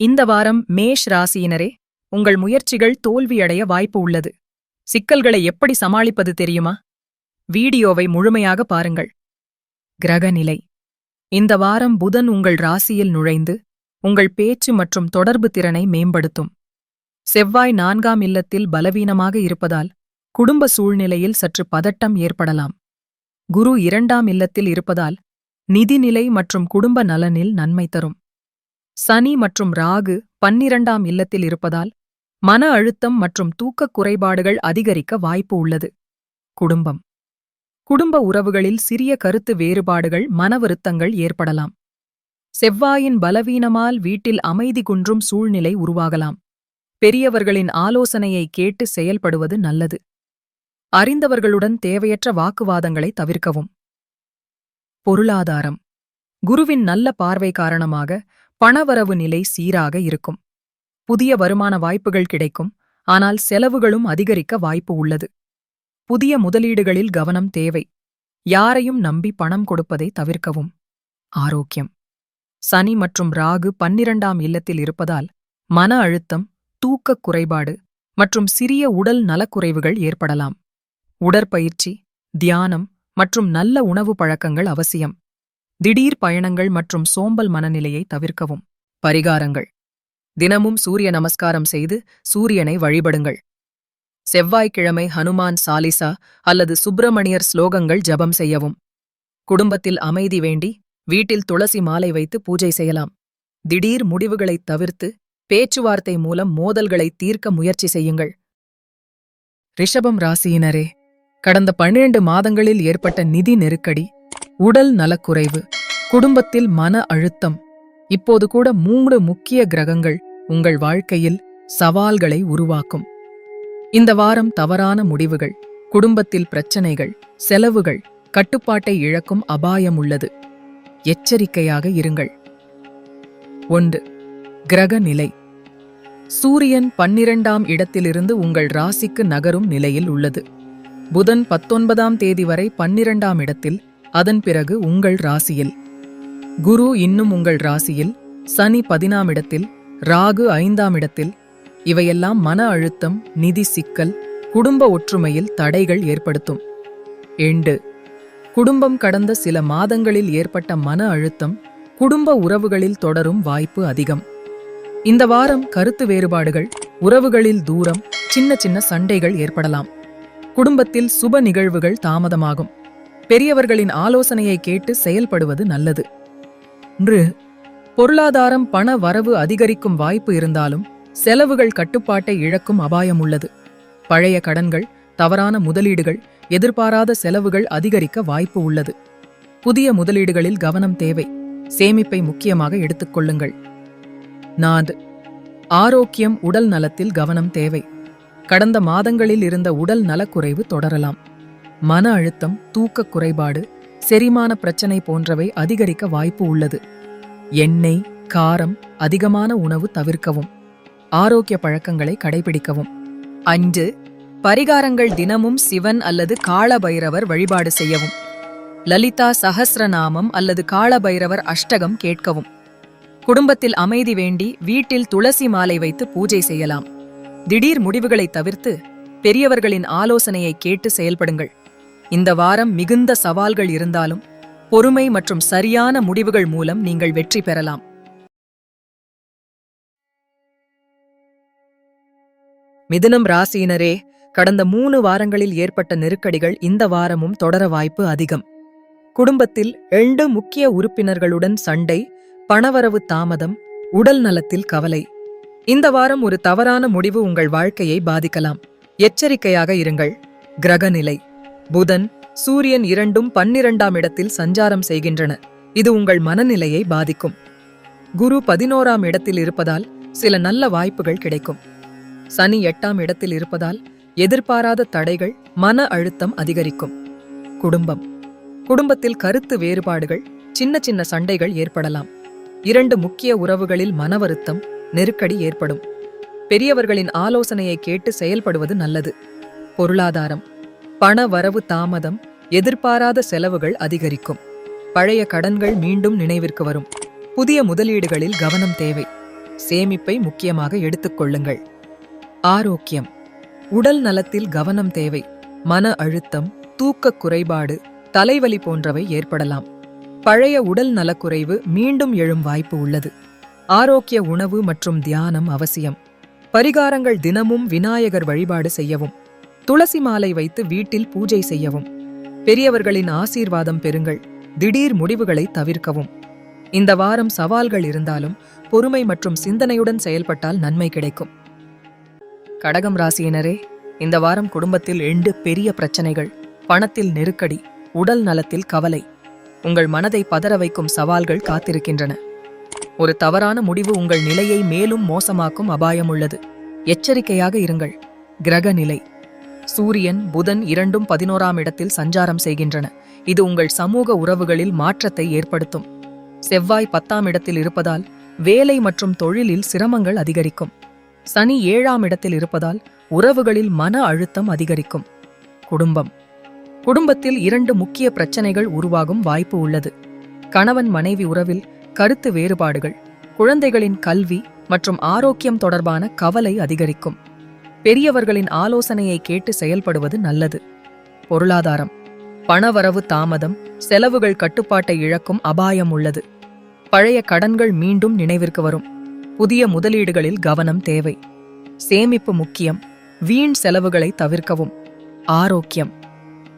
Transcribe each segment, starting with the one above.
இந்த வாரம் மேஷ் ராசியினரே, உங்கள் முயற்சிகள் தோல்வியடைய வாய்ப்பு உள்ளது. சிக்கல்களை எப்படி சமாளிப்பது தெரியுமா? வீடியோவை முழுமையாக பாருங்கள். கிரகநிலை. இந்த வாரம் புதன் உங்கள் ராசியில் நுழைந்து உங்கள் பேச்சு மற்றும் தொடர்பு திறனை மேம்படுத்தும். செவ்வாய் 4ஆம் இல்லத்தில் பலவீனமாக இருப்பதால் குடும்ப சூழ்நிலையில் சற்று பதட்டம் ஏற்படலாம். குரு 2ஆம் இல்லத்தில் இருப்பதால் நிதிநிலை மற்றும் குடும்ப நலனில் நன்மை தரும். சனி மற்றும் ராகு 12ஆம் இல்லத்தில் இருப்பதால் மன அழுத்தம் மற்றும் தூக்கக் குறைபாடுகள் அதிகரிக்க வாய்ப்பு உள்ளது. குடும்பம். குடும்ப உறவுகளில் சிறிய கருத்து வேறுபாடுகள், மனவருத்தங்கள் ஏற்படலாம். செவ்வாயின் பலவீனமால் வீட்டில் அமைதி குன்றும் சூழ்நிலை உருவாகலாம். பெரியவர்களின் ஆலோசனையை கேட்டு செயல்படுவது நல்லது. அறிந்தவர்களுடன் தேவையற்ற வாக்குவாதங்களை தவிர்க்கவும். பொருளாதாரம். குருவின் நல்ல பார்வை காரணமாக பணவரவு நிலை சீராக இருக்கும். புதிய வருமான வாய்ப்புகள் கிடைக்கும், ஆனால் செலவுகளும் அதிகரிக்க வாய்ப்பு உள்ளது. புதிய முதலீடுகளில் கவனம் தேவை. யாரையும் நம்பி பணம் கொடுப்பதை தவிர்க்கவும். ஆரோக்கியம். சனி மற்றும் ராகு 12ஆம் இல்லத்தில் இருப்பதால் மன அழுத்தம், தூக்கக் குறைபாடு மற்றும் சிறிய உடல் நலக்குறைவுகள் ஏற்படலாம். உடற்பயிற்சி, தியானம் மற்றும் நல்ல உணவு பழக்கங்கள் அவசியம். திடீர் பயணங்கள் மற்றும் சோம்பல் மனநிலையை தவிர்க்கவும். பரிகாரங்கள். தினமும் சூரிய நமஸ்காரம் செய்து சூரியனை வழிபடுங்கள். செவ்வாய்க்கிழமை ஹனுமான் சாலிசா அல்லது சுப்பிரமணியர் ஸ்லோகங்கள் ஜபம் செய்யவும். குடும்பத்தில் அமைதி வேண்டி வீட்டில் துளசி மாலை வைத்து பூஜை செய்யலாம். திடீர் முடிவுகளைத் தவிர்த்து பேச்சுவார்த்தை மூலம் மோதல்களை தீர்க்க முயற்சி செய்யுங்கள். ரிஷபம் ராசியினரே, கடந்த 12 மாதங்களில் ஏற்பட்ட நிதி நெருக்கடி, உடல் நலக்குறைவு, குடும்பத்தில் மன அழுத்தம், இப்போது கூட 3 முக்கிய கிரகங்கள் உங்கள் வாழ்க்கையில் சவால்களை உருவாக்கும். இந்த வாரம் தவறான முடிவுகள், குடும்பத்தில் பிரச்சனைகள், செலவுகள், கட்டுப்பாட்டை இழக்கும் அபாயம் உள்ளது. எச்சரிக்கையாக இருங்கள். 1. கிரக நிலை. சூரியன் 12ஆம் இடத்திலிருந்து உங்கள் ராசிக்கு நகரும் நிலையில் உள்ளது. புதன் 19ஆம் தேதி வரை 12ஆம் இடத்தில், அதன் பிறகு உங்கள் ராசியில். குரு இன்னும் உங்கள் ராசியில், சனி 10ஆம் இடத்தில், ராகு 5ஆம் இடத்தில். இவையெல்லாம் மன அழுத்தம், நிதி சிக்கல், குடும்ப ஒற்றுமையில் தடைகள் ஏற்படுத்தும். 2. குடும்பம். கடந்த சில மாதங்களில் ஏற்பட்ட மன அழுத்தம் குடும்ப உறவுகளில் தொடரும் வாய்ப்பு அதிகம். இந்த வாரம் கருத்து வேறுபாடுகள், உறவுகளில் தூரம், சின்ன சின்ன சண்டைகள் ஏற்படலாம். குடும்பத்தில் சுப நிகழ்வுகள் தாமதமாகும். பெரியவர்களின் ஆலோசனையை கேட்டு செயல்படுவது நல்லது. 3. பொருளாதாரம். பண வரவு அதிகரிக்கும் வாய்ப்பு இருந்தாலும் செலவுகள் கட்டுப்பாட்டை இழக்கும் அபாயம் உள்ளது. பழைய கடன்கள், தவறான முதலீடுகள், எதிர்பாராத செலவுகள் அதிகரிக்க வாய்ப்பு உள்ளது. புதிய முதலீடுகளில் கவனம் தேவை. சேமிப்பை முக்கியமாக எடுத்துக்கொள்ளுங்கள். 4. ஆரோக்கியம். உடல் நலத்தில் கவனம் தேவை. கடந்த மாதங்களில் இருந்த உடல் நலக்குறைவு தொடரலாம். மன அழுத்தம், தூக்கக் குறைபாடு, செரிமான பிரச்சனை போன்றவை அதிகரிக்க வாய்ப்பு உள்ளது. எண்ணெய், காரம் அதிகமான உணவு தவிர்க்கவும். ஆரோக்கிய பழக்கங்களை கடைபிடிக்கவும். 5. பரிகாரங்கள். தினமும் சிவன் அல்லது காளபைரவர் வழிபாடு செய்யவும். லலிதா சஹஸ்ரநாமம் அல்லது காளபைரவர் அஷ்டகம் கேட்கவும். குடும்பத்தில் அமைதி வேண்டி வீட்டில் துளசி மாலை வைத்து பூஜை செய்யலாம். திடீர் முடிவுகளை தவிர்த்து பெரியவர்களின் ஆலோசனையை கேட்டு செயல்படுங்கள். இந்த வாரம் மிகுந்த சவால்கள் இருந்தாலும் பொறுமை மற்றும் சரியான முடிவுகள் மூலம் நீங்கள் வெற்றி பெறலாம். மிதுனம் ராசியினரே, கடந்த 3 வாரங்களில் ஏற்பட்ட நெருக்கடிகள் இந்த வாரமும் தொடர வாய்ப்பு அதிகம். குடும்பத்தில் 2 முக்கிய உறுப்பினர்களுடன் சண்டை, பணவரவு தாமதம், உடல் நலத்தில் கவலை. இந்த வாரம் ஒரு தவறான முடிவு உங்கள் வாழ்க்கையை பாதிக்கலாம். எச்சரிக்கையாக இருங்கள். கிரகநிலை. புதன், சூரியன் இரண்டும் 12ஆம் இடத்தில் சஞ்சாரம் செய்கின்றன. இது உங்கள் மனநிலையை பாதிக்கும். குரு 11ஆம் இடத்தில் இருப்பதால் சில நல்ல வாய்ப்புகள் கிடைக்கும். சனி 8ஆம் இடத்தில் இருப்பதால் எதிர்பாராத தடைகள், மன அழுத்தம் அதிகரிக்கும். குடும்பம். குடும்பத்தில் கருத்து வேறுபாடுகள், சின்ன சின்ன சண்டைகள் ஏற்படலாம். 2 முக்கிய உறவுகளில் மனவருத்தம், நெருக்கடி ஏற்படும். பெரியவர்களின் ஆலோசனையை கேட்டு செயல்படுவது நல்லது. பொருளாதாரம். பண வரவு தாமதம், எதிர்பாராத செலவுகள் அதிகரிக்கும். பழைய கடன்கள் மீண்டும் நினைவிற்கு வரும். புதிய முதலீடுகளில் கவனம் தேவை. சேமிப்பை முக்கியமாக எடுத்துக்கொள்ளுங்கள். ஆரோக்கியம். உடல் நலத்தில் கவனம் தேவை. மன அழுத்தம், தூக்கக் குறைபாடு, தலைவலி போன்றவை ஏற்படலாம். பழைய உடல் நலக்குறைவு மீண்டும் எழும் வாய்ப்பு உள்ளது. ஆரோக்கிய உணவு மற்றும் தியானம் அவசியம். பரிகாரங்கள்: தினமும் விநாயகர் வழிபாடு செய்யவும், துளசி மாலை வைத்து வீட்டில் பூஜை செய்யவும், பெரியவர்களின் ஆசீர்வாதம் பெறுங்கள். திடீர் முடிவுகளை தவிர்க்கவும். இந்த வாரம் சவால்கள் இருந்தாலும் பொறுமை மற்றும் சிந்தனையுடன் செயல்பட்டால் நன்மை கிடைக்கும். கடகம் ராசியினரே, இந்த வாரம் குடும்பத்தில் 2 பெரிய பிரச்சனைகள், பணத்தில் நெருக்கடி, உடல் நலத்தில் கவலை, உங்கள் மனதை பதற வைக்கும் சவால்கள் காத்திருக்கின்றன. ஒரு தவறான முடிவு உங்கள் நிலையை மேலும் மோசமாக்கும் அபாயம் உள்ளது. எச்சரிக்கையாக இருங்கள். கிரக நிலை: சூரியன், புதன் இரண்டும் 11ஆம் இடத்தில் சஞ்சாரம் செய்கின்றன. இது உங்கள் சமூக உறவுகளில் மாற்றத்தை ஏற்படுத்தும். செவ்வாய் 10ஆம் இடத்தில் இருப்பதால் வேலை மற்றும் தொழிலில் சிரமங்கள் அதிகரிக்கும். சனி 7ஆம் இடத்தில் இருப்பதால் உறவுகளில் மன அழுத்தம் அதிகரிக்கும். குடும்பம்: குடும்பத்தில் 2 முக்கிய பிரச்சனைகள் உருவாகும் வாய்ப்பு உள்ளது. கணவன் மனைவி உறவில் கருத்து வேறுபாடுகள், குழந்தைகளின் கல்வி மற்றும் ஆரோக்கியம் தொடர்பான கவலை அதிகரிக்கும். பெரியவர்களின் ஆலோசனையை கேட்டு செயல்படுவது நல்லது. பொருளாதாரம்: பணவரவு தாமதம், செலவுகள் கட்டுப்பாட்டை இழக்கும் அபாயம் உள்ளது. பழைய கடன்கள் மீண்டும் நினைவிற்கு வரும். புதிய முதலீடுகளில் கவனம் தேவை. சேமிப்பு முக்கியம். வீண் செலவுகளை தவிர்க்கவும். ஆரோக்கியம்: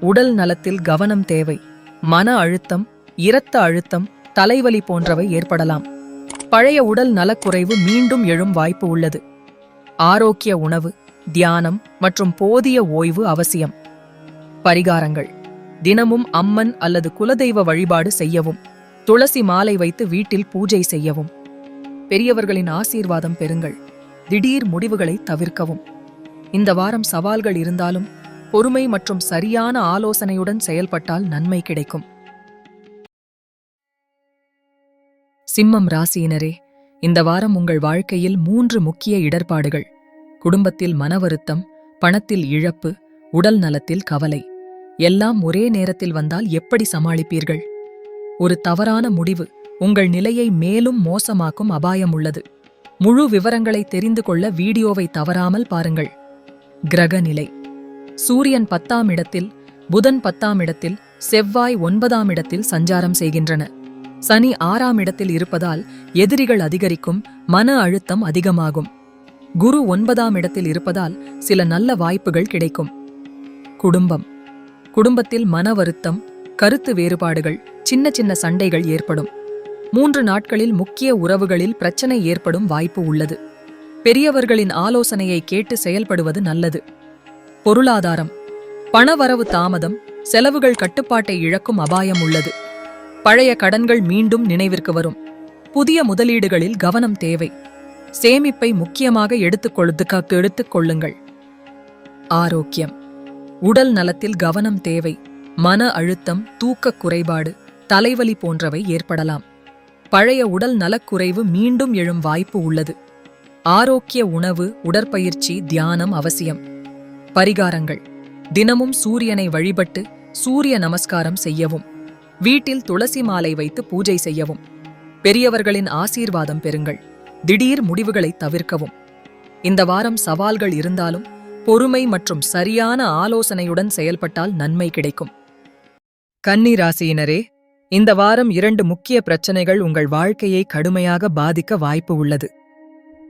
உடல் நலத்தில் கவனம் தேவை. மன அழுத்தம், இரத்த அழுத்தம், தலைவலி போன்றவை ஏற்படலாம். பழைய உடல் நலக்குறைவு மீண்டும் எழும் வாய்ப்பு உள்ளது. ஆரோக்கிய உணவு, தியானம் மற்றும் போதிய ஓய்வு அவசியம். பரிகாரங்கள்: தினமும் அம்மன் அல்லது குலதெய்வ வழிபாடு செய்யவும், துளசி மாலை வைத்து வீட்டில் பூஜை செய்யவும், பெரியவர்களின் ஆசீர்வாதம் பெறுங்கள். திடீர் முடிவுகளை தவிர்க்கவும். இந்த வாரம் சவால்கள் இருந்தாலும் பொறுமை மற்றும் சரியான ஆலோசனையுடன் செயல்பட்டால் நன்மை கிடைக்கும். சிம்மம் ராசியினரே, இந்த வாரம் உங்கள் வாழ்க்கையில் 3 முக்கிய இடர்பாடுகள்: குடும்பத்தில் மனவருத்தம், பணத்தில் இழப்பு, உடல் நலத்தில் கவலை. எல்லாம் ஒரே நேரத்தில் வந்தால் எப்படி சமாளிப்பீர்கள்? ஒரு தவறான முடிவு உங்கள் நிலையை மேலும் மோசமாக்கும் அபாயம் உள்ளது. முழு விவரங்களை தெரிந்து கொள்ள வீடியோவை தவறாமல் பாருங்கள். கிரக நிலை: சூரியன் 10ஆம் இடத்தில், புதன் 10ஆம் இடத்தில், செவ்வாய் 9ஆம் இடத்தில் சஞ்சாரம் செய்கின்றன. சனி 6ஆம் இடத்தில் இருப்பதால் எதிரிகள் அதிகரிக்கும், மன அழுத்தம் அதிகமாகும். குரு 9ஆம் இடத்தில் இருப்பதால் சில நல்ல வாய்ப்புகள் கிடைக்கும். குடும்பம்: குடும்பத்தில் மன வருத்தம், கருத்து வேறுபாடுகள், சின்ன சின்ன சண்டைகள் ஏற்படும். 3 நாட்களில் முக்கிய உறவுகளில் பிரச்சனை ஏற்படும் வாய்ப்பு உள்ளது. பெரியவர்களின் ஆலோசனையை கேட்டு செயல்படுவது நல்லது. பொருளாதாரம்: பணவரவு தாமதம், செலவுகள் கட்டுப்பாட்டை இழக்கும் அபாயம் உள்ளது. பழைய கடன்கள் மீண்டும் நினைவிற்கு வரும். புதிய முதலீடுகளில் கவனம் தேவை. சேமிப்பை முக்கியமாக எடுத்துக்கொள்ளுங்கள். ஆரோக்கியம்: உடல் நலத்தில் கவனம் தேவை. மன அழுத்தம், தூக்கக் குறைபாடு, தலைவலி போன்றவை ஏற்படலாம். பழைய உடல் நலக்குறைவு மீண்டும் எழும் வாய்ப்பு உள்ளது. ஆரோக்கிய உணவு, உடற்பயிற்சி, தியானம் அவசியம். பரிகாரங்கள்: தினமும் சூரியனை வழிபட்டு சூரிய நமஸ்காரம் செய்யவும், வீட்டில் துளசி மாலை வைத்து பூஜை செய்யவும், பெரியவர்களின் ஆசீர்வாதம் பெறுங்கள். திடீர் முடிவுகளை தவிர்க்கவும். இந்த வாரம் சவால்கள் இருந்தாலும் பொறுமை மற்றும் சரியான ஆலோசனையுடன் செயல்பட்டால் நன்மை கிடைக்கும். கன்னி ராசியினரே, இந்த வாரம் 2 முக்கிய பிரச்சனைகள் உங்கள் வாழ்க்கையை கடுமையாக பாதிக்க வாய்ப்பு உள்ளது.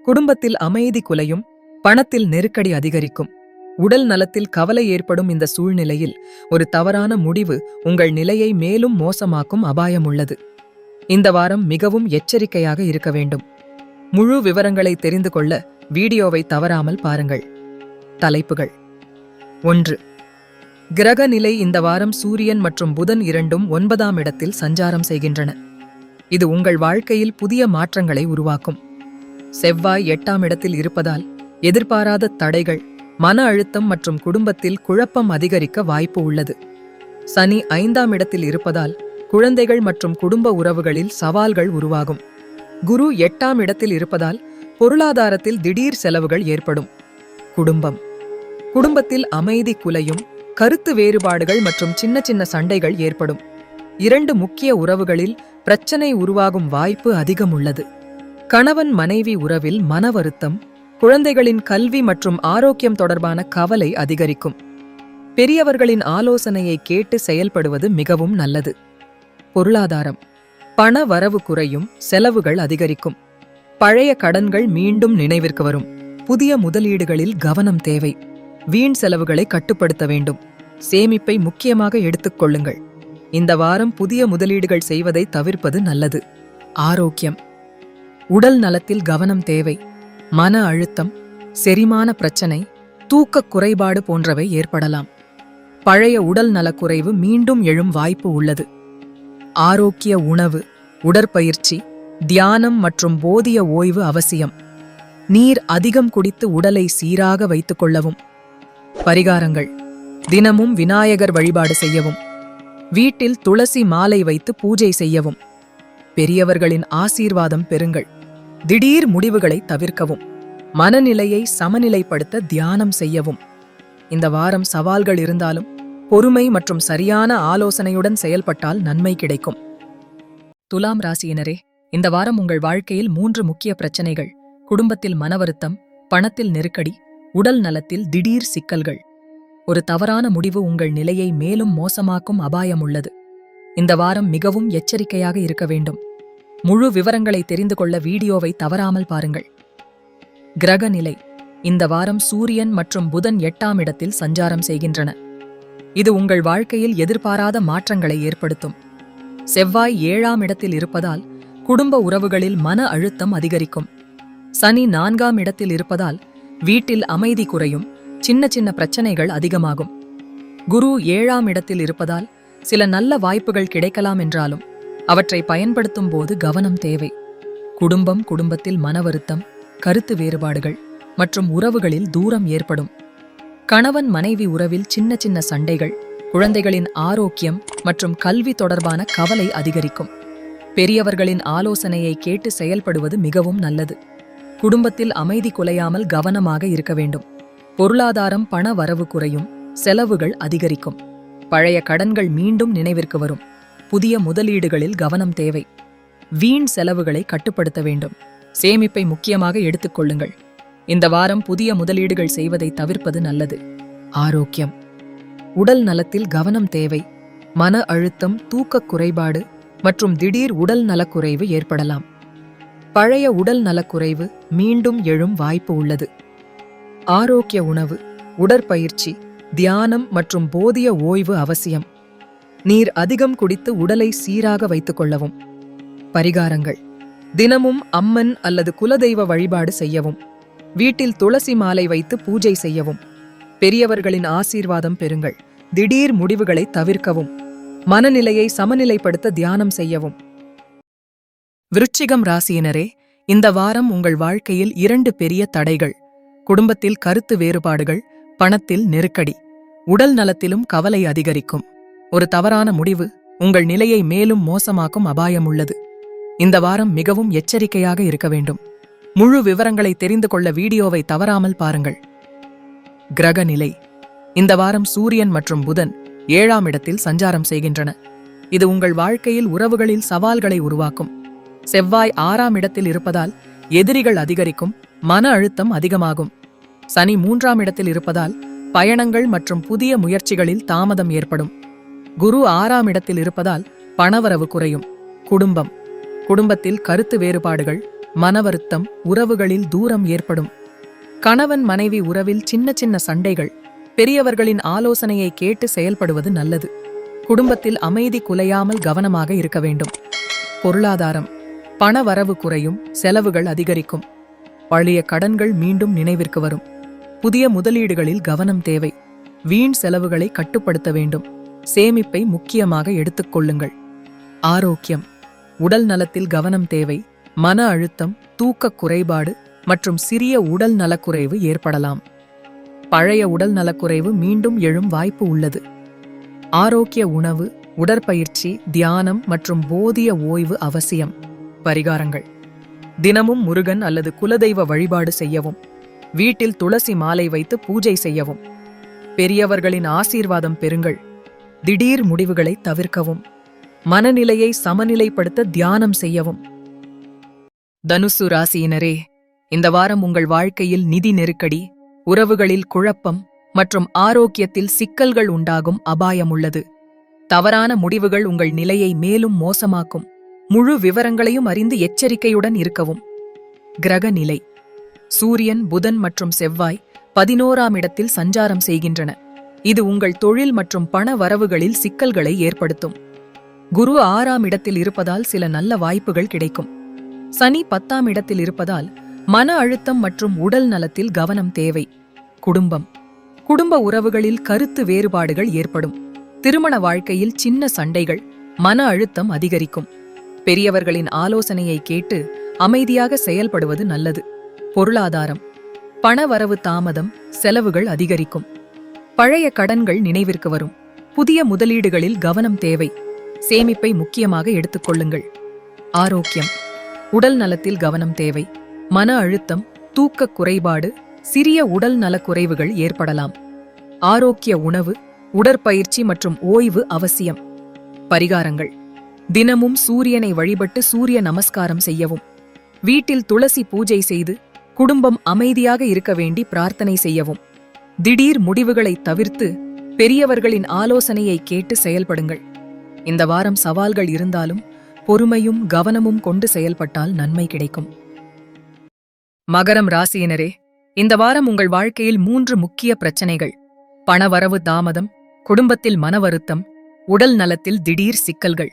குடும்பத்தில் அமைதி குலையும், பணத்தில் நெருக்கடி அதிகரிக்கும், உடல் நலத்தில் கவலை ஏற்படும். இந்த சூழ்நிலையில் ஒரு தவறான முடிவு உங்கள் நிலையை மேலும் மோசமாக்கும் அபாயம் உள்ளது. இந்த வாரம் மிகவும் எச்சரிக்கையாக இருக்க வேண்டும். முழு விவரங்களை தெரிந்து கொள்ள வீடியோவை தவறாமல் பாருங்கள். தலைப்புகள்: 1. கிரக நிலை: இந்த வாரம் சூரியன் மற்றும் புதன் இரண்டும் 9ஆம் இடத்தில் சஞ்சாரம் செய்கின்றன. இது உங்கள் வாழ்க்கையில் புதிய மாற்றங்களை உருவாக்கும். செவ்வாய் 8ஆம் இடத்தில் இருப்பதால் எதிர்பாராத தடைகள், மன அழுத்தம் மற்றும் குடும்பத்தில் குழப்பம் அதிகரிக்க வாய்ப்பு உள்ளது. சனி 5ஆம் இடத்தில் இருப்பதால் குழந்தைகள் மற்றும் குடும்ப உறவுகளில் சவால்கள் உருவாகும். குரு 8ஆம் இடத்தில் இருப்பதால் பொருளாதாரத்தில் திடீர் செலவுகள் ஏற்படும். குடும்பம்: குடும்பத்தில் அமைதி குலையும், கருத்து வேறுபாடுகள் மற்றும் சின்ன சின்ன சண்டைகள் ஏற்படும். 2 முக்கிய உறவுகளில் பிரச்சனை உருவாகும் வாய்ப்பு அதிகம் உள்ளது. கணவன் மனைவி உறவில் மன வருத்தம், குழந்தைகளின் கல்வி மற்றும் ஆரோக்கியம் தொடர்பான கவலை அதிகரிக்கும். பெரியவர்களின் ஆலோசனையை கேட்டு செயல்படுவது மிகவும் நல்லது. பொருளாதாரம். பண வரவு குறையும், செலவுகள் அதிகரிக்கும். பழைய கடன்கள் மீண்டும் நினைவிற்கு வரும். புதிய முதலீடுகளில் கவனம் தேவை. வீண் செலவுகளை கட்டுப்படுத்த வேண்டும். சேமிப்பை முக்கியமாக எடுத்துக்கொள்ளுங்கள். இந்த வாரம் புதிய முதலீடுகள் செய்வதை தவிர்ப்பது நல்லது. ஆரோக்கியம். உடல் நலத்தில் கவனம் தேவை. மன அழுத்தம், செரிமான பிரச்சனை, தூக்கக் குறைபாடு போன்றவை ஏற்படலாம். பழைய உடல் நலக்குறைவு மீண்டும் எழும் வாய்ப்பு உள்ளது. ஆரோக்கிய உணவு, உடற்பயிற்சி, தியானம் மற்றும் போதிய ஓய்வு அவசியம். நீர் அதிகம் குடித்து உடலை சீராக வைத்துக் கொள்ளவும். பரிகாரங்கள். தினமும் விநாயகர் வழிபாடு செய்யவும். வீட்டில் துளசி மாலை வைத்து பூஜை செய்யவும். பெரியவர்களின் ஆசீர்வாதம் பெறுங்கள். திடீர் முடிவுகளை தவிர்க்கவும். மனநிலையை சமநிலைப்படுத்த தியானம் செய்யவும். இந்த வாரம் சவால்கள் இருந்தாலும் பொறுமை மற்றும் சரியான ஆலோசனையுடன் செயல்பட்டால் நன்மை கிடைக்கும். துலாம் ராசியினரே, இந்த வாரம் உங்கள் வாழ்க்கையில் 3 முக்கிய பிரச்சனைகள்: குடும்பத்தில் மனவருத்தம், பணத்தில் நெருக்கடி, உடல் நலத்தில் திடீர் சிக்கல்கள். ஒரு தவறான முடிவு உங்கள் நிலையை மேலும் மோசமாக்கும் அபாயம் உள்ளது. இந்த வாரம் மிகவும் எச்சரிக்கையாக இருக்க வேண்டும். முழு விவரங்களை தெரிந்து கொள்ள வீடியோவை தவறாமல் பாருங்கள். கிரக நிலை. இந்த வாரம் சூரியன் மற்றும் புதன் 8ஆம் இடத்தில் சஞ்சாரம் செய்கின்றன. இது உங்கள் வாழ்க்கையில் எதிர்பாராத மாற்றங்களை ஏற்படுத்தும். செவ்வாய் 7ஆம் இடத்தில் இருப்பதால் குடும்ப உறவுகளில் மன அழுத்தம் அதிகரிக்கும். சனி 4ஆம் இடத்தில் இருப்பதால் வீட்டில் அமைதி குறையும், சின்ன சின்ன பிரச்சனைகள் அதிகமாகும். குரு 7ஆம் இடத்தில் இருப்பதால் சில நல்ல வாய்ப்புகள் கிடைக்கலாம் என்றாலும் அவற்றை பயன்படுத்தும் போது கவனம் தேவை. குடும்பத்தில் மனவருத்தம், கருத்து வேறுபாடுகள் மற்றும் உறவுகளில் தூரம் ஏற்படும். கணவன் மனைவி உறவில் சின்ன சின்ன சண்டைகள், குழந்தைகளின் ஆரோக்கியம் மற்றும் கல்வி தொடர்பான கவலை அதிகரிக்கும். பெரியவர்களின் ஆலோசனையை கேட்டு செயல்படுவது மிகவும் நல்லது. குடும்பத்தில் அமைதி குலையாமல் கவனமாக இருக்க வேண்டும். பொருளாதாரம். பண வரவு குறையும், செலவுகள் அதிகரிக்கும். பழைய கடன்கள் மீண்டும் நினைவிற்கு வரும். புதிய முதலீடுகளில் கவனம் தேவை. வீண் செலவுகளை கட்டுப்படுத்த வேண்டும். சேமிப்பை முக்கியமாக எடுத்துக்கொள்ளுங்கள். இந்த வாரம் புதிய முதலீடுகள் செய்வதை தவிர்ப்பது நல்லது. ஆரோக்கியம். உடல் நலத்தில் கவனம் தேவை. மன அழுத்தம், தூக்கக் குறைபாடு மற்றும் திடீர் உடல் நலக்குறைவு ஏற்படலாம். பழைய உடல் நலக்குறைவு மீண்டும் எழும் வாய்ப்பு உள்ளது. ஆரோக்கிய உணவு, உடற்பயிற்சி, தியானம் மற்றும் போதிய ஓய்வு அவசியம். நீர் அதிகம் குடித்து உடலை சீராக வைத்துக் கொள்ளவும். பரிகாரங்கள். தினமும் அம்மன் அல்லது குலதெய்வ வழிபாடு செய்யவும். வீட்டில் துளசி மாலை வைத்து பூஜை செய்யவும். பெரியவர்களின் ஆசீர்வாதம் பெறுங்கள். திடீர் முடிவுகளை தவிர்க்கவும். மனநிலையை சமநிலைப்படுத்த தியானம் செய்யவும். விருச்சிகம் ராசியினரே, இந்த வாரம் உங்கள் வாழ்க்கையில் 2 பெரிய தடைகள்: குடும்பத்தில் கருத்து வேறுபாடுகள், பணத்தில் நெருக்கடி, உடல் நலத்திலும் கவலை அதிகரிக்கும். ஒரு தவறான முடிவு உங்கள் நிலையை மேலும் மோசமாக்கும் அபாயம் உள்ளது. இந்த வாரம் மிகவும் எச்சரிக்கையாக இருக்க வேண்டும். முழு விவரங்களை தெரிந்து கொள்ள வீடியோவை தவறாமல் பாருங்கள். கிரக நிலை. இந்த வாரம் சூரியன் மற்றும் புதன் 7ஆம் இடத்தில் சஞ்சாரம் செய்கின்றன. இது உங்கள் வாழ்க்கையில் உறவுகளில் சவால்களை உருவாக்கும். செவ்வாய் 6ஆம் இடத்தில் இருப்பதால் எதிரிகள் அதிகரிக்கும், மன அழுத்தம் அதிகமாகும். சனி 3ஆம் இடத்தில் இருப்பதால் பயணங்கள் மற்றும் புதிய முயற்சிகளில் தாமதம் ஏற்படும். குரு 6ஆம் இடத்தில் இருப்பதால் பணவரவு குறையும். குடும்பத்தில் கருத்து வேறுபாடுகள், மனவருத்தம், உறவுகளில் தூரம் ஏற்படும். கணவன் மனைவி உறவில் சின்ன சின்ன சண்டைகள். பெரியவர்களின் ஆலோசனையை கேட்டு செயல்படுவது நல்லது. குடும்பத்தில் அமைதி குலையாமல் கவனமாக இருக்க வேண்டும். பொருளாதாரம். பண வரவு குறையும், செலவுகள் அதிகரிக்கும். பழைய கடன்கள் மீண்டும் நினைவிற்கு வரும். புதிய முதலீடுகளில் கவனம் தேவை. வீண் செலவுகளை கட்டுப்படுத்த வேண்டும். சேமிப்பை முக்கியமாக எடுத்துக்கொள்ளுங்கள். ஆரோக்கியம். உடல் நலத்தில் கவனம் தேவை. மன அழுத்தம், தூக்கக் குறைபாடு மற்றும் சிறிய உடல் நலக்குறைவு ஏற்படலாம். பழைய உடல் நலக்குறைவு மீண்டும் எழும் வாய்ப்பு உள்ளது. ஆரோக்கிய உணவு, உடற்பயிற்சி, தியானம் மற்றும் போதிய ஓய்வு அவசியம். பரிகாரங்கள். தினமும் முருகன் அல்லது குலதெய்வ வழிபாடு செய்யவும். வீட்டில் துளசி மாலை வைத்து பூஜை செய்யவும். பெரியவர்களின் ஆசீர்வாதம் பெறுங்கள். திடீர் முடிவுகளை தவிர்க்கவும். மனநிலையை சமநிலைப்படுத்த தியானம் செய்யவும். தனுசு ராசியினரே, இந்த வாரம் உங்கள் வாழ்க்கையில் நிதி நெருக்கடி, உறவுகளில் குழப்பம் மற்றும் ஆரோக்கியத்தில் சிக்கல்கள் உண்டாகும் அபாயம் உள்ளது. தவறான முடிவுகள் உங்கள் நிலையை மேலும் மோசமாக்கும். முழு விவரங்களையும் அறிந்து எச்சரிக்கையுடன் இருக்கவும். கிரக நிலை: சூரியன், புதன் மற்றும் செவ்வாய் 11ஆம் இடத்தில் சஞ்சாரம் செய்கின்றன. இது உங்கள் தொழில் மற்றும் பண வரவுகளில் சிக்கல்களை ஏற்படுத்தும். குரு 6ஆம் இடத்தில் இருப்பதால் சில நல்ல வாய்ப்புகள் கிடைக்கும். சனி 10ஆம் இடத்தில் இருப்பதால் மன அழுத்தம் மற்றும் உடல் நலத்தில் கவனம் தேவை. குடும்ப உறவுகளில் கருத்து வேறுபாடுகள் ஏற்படும். திருமண வாழ்க்கையில் சின்ன சண்டைகள், மன அழுத்தம் அதிகரிக்கும். பெரியவர்களின் ஆலோசனையை கேட்டு அமைதியாக செயல்படுவது நல்லது. பொருளாதாரம்: பணவரவு தாமதம், செலவுகள் அதிகரிக்கும். பழைய கடன்கள் நினைவிற்கு வரும். புதிய முதலீடுகளில் கவனம் தேவை. சேமிப்பை முக்கியமாக எடுத்துக்கொள்ளுங்கள். ஆரோக்கியம்: உடல் நலத்தில் கவனம் தேவை. மன அழுத்தம், தூக்கக் குறைபாடு, சிறிய உடல் நலக்குறைவுகள் ஏற்படலாம். ஆரோக்கிய உணவு, உடற்பயிற்சி மற்றும் ஓய்வு அவசியம். பரிகாரங்கள்: தினமும் சூரியனை வழிபட்டு சூரிய நமஸ்காரம் செய்யவும். வீட்டில் துளசி பூஜை செய்து குடும்பம் அமைதியாக இருக்க வேண்டி பிரார்த்தனை செய்யவும். திடீர் முடிவுகளை தவிர்த்து பெரியவர்களின் ஆலோசனையை கேட்டு செயல்படுங்கள். இந்த வாரம் சவால்கள் இருந்தாலும் பொறுமையும் கவனமும் கொண்டு செயல்பட்டால் நன்மை கிடைக்கும். மகரம் ராசியினரே, இந்த வாரம் உங்கள் வாழ்க்கையில் 3 முக்கிய பிரச்சனைகள்: பணவரவு தாமதம், குடும்பத்தில் மன வருத்தம், உடல் நலத்தில் திடீர் சிக்கல்கள்.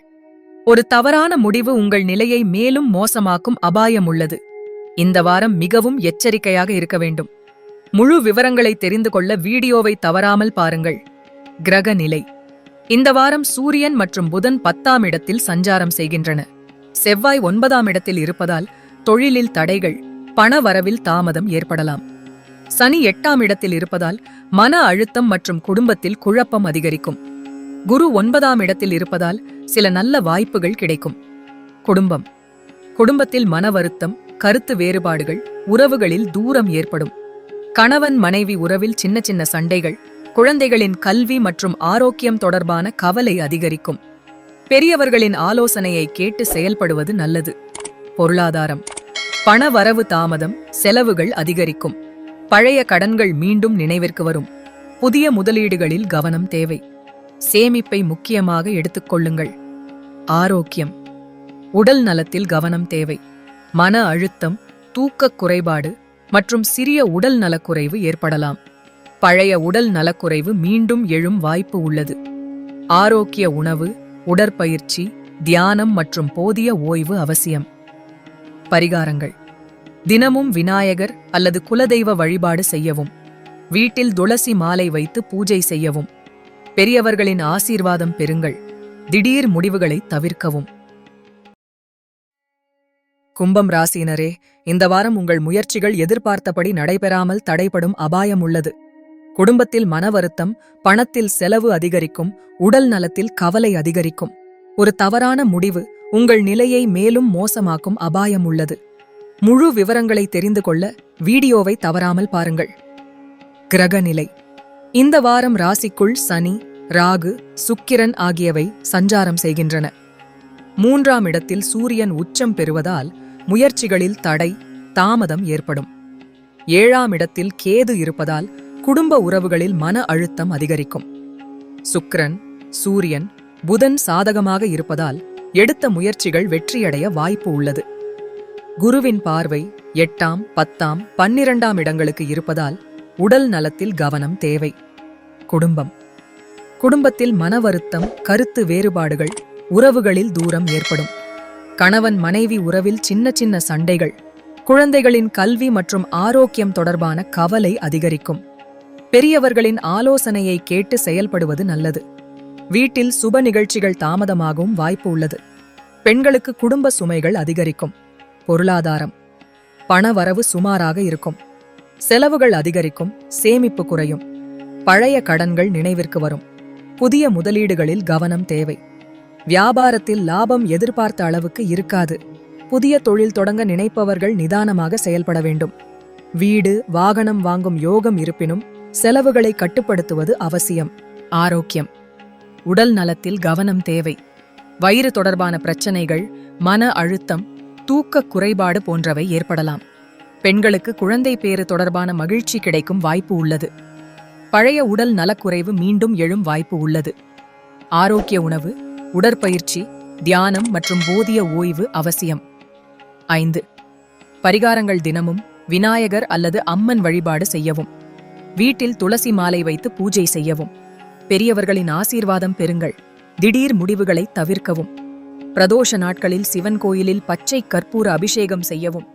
ஒரு தவறான முடிவு உங்கள் நிலையை மேலும் மோசமாக்கும் அபாயம் உள்ளது. இந்த வாரம் மிகவும் எச்சரிக்கையாக இருக்க வேண்டும். முழு விவரங்களை தெரிந்து கொள்ள வீடியோவை தவறாமல் பாருங்கள். கிரக நிலை: இந்த வாரம் சூரியன் மற்றும் புதன் 10ஆம் இடத்தில் சஞ்சாரம் செய்கின்றன. செவ்வாய் 9ஆம் இடத்தில் இருப்பதால் தொழிலில் தடைகள், பண வரவில் தாமதம் ஏற்படலாம். சனி 8ஆம் இடத்தில் இருப்பதால் மன அழுத்தம் மற்றும் குடும்பத்தில் குழப்பம் அதிகரிக்கும். குரு 9ஆம் இடத்தில் இருப்பதால் சில நல்ல வாய்ப்புகள் கிடைக்கும். குடும்பத்தில் மன வருத்தம், கருத்து வேறுபாடுகள், உறவுகளில் தூரம் ஏற்படும். கணவன் மனைவி உறவில் சின்ன சின்ன சண்டைகள், குழந்தைகளின் கல்வி மற்றும் ஆரோக்கியம் தொடர்பான கவலை அதிகரிக்கும். பெரியவர்களின் ஆலோசனையை கேட்டு செயல்படுவது நல்லது. பொருளாதாரம்: பண வரவு தாமதம், செலவுகள் அதிகரிக்கும். பழைய கடன்கள் மீண்டும் நினைவிற்கு வரும். புதிய முதலீடுகளில் கவனம் தேவை. சேமிப்பை முக்கியமாக எடுத்துக்கொள்ளுங்கள். ஆரோக்கியம்: உடல் நலத்தில் கவனம் தேவை. மன அழுத்தம், தூக்கக் குறைபாடு மற்றும் சிறிய உடல் நலக்குறைவு ஏற்படலாம். பழைய உடல் நலக்குறைவு மீண்டும் எழும் வாய்ப்பு உள்ளது. ஆரோக்கிய உணவு, உடற்பயிற்சி, தியானம் மற்றும் போதிய ஓய்வு அவசியம். பரிகாரங்கள்: தினமும் விநாயகர் அல்லது குலதெய்வ வழிபாடு செய்யவும். வீட்டில் துளசி மாலை வைத்து பூஜை செய்யவும். பெரியவர்களின் ஆசீர்வாதம் பெறுங்கள். திடீர் முடிவுகளை தவிர்க்கவும். கும்பம் ராசியினரே, இந்த வாரம் உங்கள் முயற்சிகள் எதிர்பார்த்தபடி நடைபெறாமல் தடைபடும் அபாயம் உள்ளது. குடும்பத்தில் மன வருத்தம், பணத்தில் செலவு அதிகரிக்கும், உடல் நலத்தில் கவலை அதிகரிக்கும். ஒரு தவறான முடிவு உங்கள் நிலையை மேலும் மோசமாக்கும் அபாயம் உள்ளது. முழு விவரங்களை தெரிந்து கொள்ள வீடியோவை தவறாமல் பாருங்கள். கிரக நிலை: இந்த வாரம் ராசிக்குள் சனி, ராகு, சுக்கிரன் ஆகியவை சஞ்சாரம் செய்கின்றன. 3ஆம் இடத்தில் சூரியன் உச்சம் பெறுவதால் முயற்சிகளில் தடை, தாமதம் ஏற்படும். 7ஆம் இடத்தில் கேது இருப்பதால் குடும்ப உறவுகளில் மன அழுத்தம் அதிகரிக்கும். சுக்கிரன், சூரியன், புதன் சாதகமாக இருப்பதால் எடுத்த முயற்சிகள் வெற்றியடைய வாய்ப்பு உள்ளது. குருவின் பார்வை 8ஆம், 10ஆம், 12ஆம் இடங்களுக்கு இருப்பதால் உடல் நலத்தில் கவனம் தேவை. குடும்பத்தில் மன வருத்தம், கருத்து வேறுபாடுகள், உறவுகளில் தூரம் ஏற்படும். கணவன் மனைவி உறவில் சின்ன சின்ன சண்டைகள், குழந்தைகளின் கல்வி மற்றும் ஆரோக்கியம் தொடர்பான கவலை அதிகரிக்கும். பெரியவர்களின் ஆலோசனையை கேட்டு செயல்படுவது நல்லது. வீட்டில் சுப நிகழ்ச்சிகள் தாமதமாகவும் வாய்ப்பு உள்ளது. பெண்களுக்கு குடும்ப சுமைகள் அதிகரிக்கும். பொருளாதாரம்: பண வரவு சுமாராக இருக்கும். செலவுகள் அதிகரிக்கும், சேமிப்பு குறையும். பழைய கடன்கள் நினைவிற்கு வரும். புதிய முதலீடுகளில் கவனம் தேவை. வியாபாரத்தில் லாபம் எதிர்பார்த்த அளவுக்கு இருக்காது. புதிய தொழில் தொடங்க நினைப்பவர்கள் நிதானமாக செயல்பட வேண்டும். வீடு, வாகனம் வாங்கும் யோகம் இருப்பினும் செலவுகளை கட்டுப்படுத்துவது அவசியம். ஆரோக்கியம்: உடல் நலத்தில் கவனம் தேவை. வயிறு தொடர்பான பிரச்சனைகள், மன அழுத்தம், தூக்கக் குறைபாடு போன்றவை ஏற்படலாம். பெண்களுக்கு குழந்தை பேறு தொடர்பான மகிழ்ச்சி கிடைக்கும் வாய்ப்பு உள்ளது. பழைய உடல் நலக்குறைவு மீண்டும் எழும் வாய்ப்பு உள்ளது. ஆரோக்கிய உணவு, உடற்பயிற்சி, தியானம் மற்றும் போதிய ஓய்வு அவசியம். 5. பரிகாரங்கள் தினமும் விநாயகர் அல்லது அம்மன் வழிபாடு செய்யவும். வீட்டில் துளசி மாலை வைத்து பூஜை செய்யவும். பெரியவர்களின் ஆசீர்வாதம் பெறுங்கள். திடீர் முடிவுகளை தவிர்க்கவும். பிரதோஷ நாட்களில் சிவன் கோயிலில் பச்சை கற்பூர அபிஷேகம் செய்யவும்.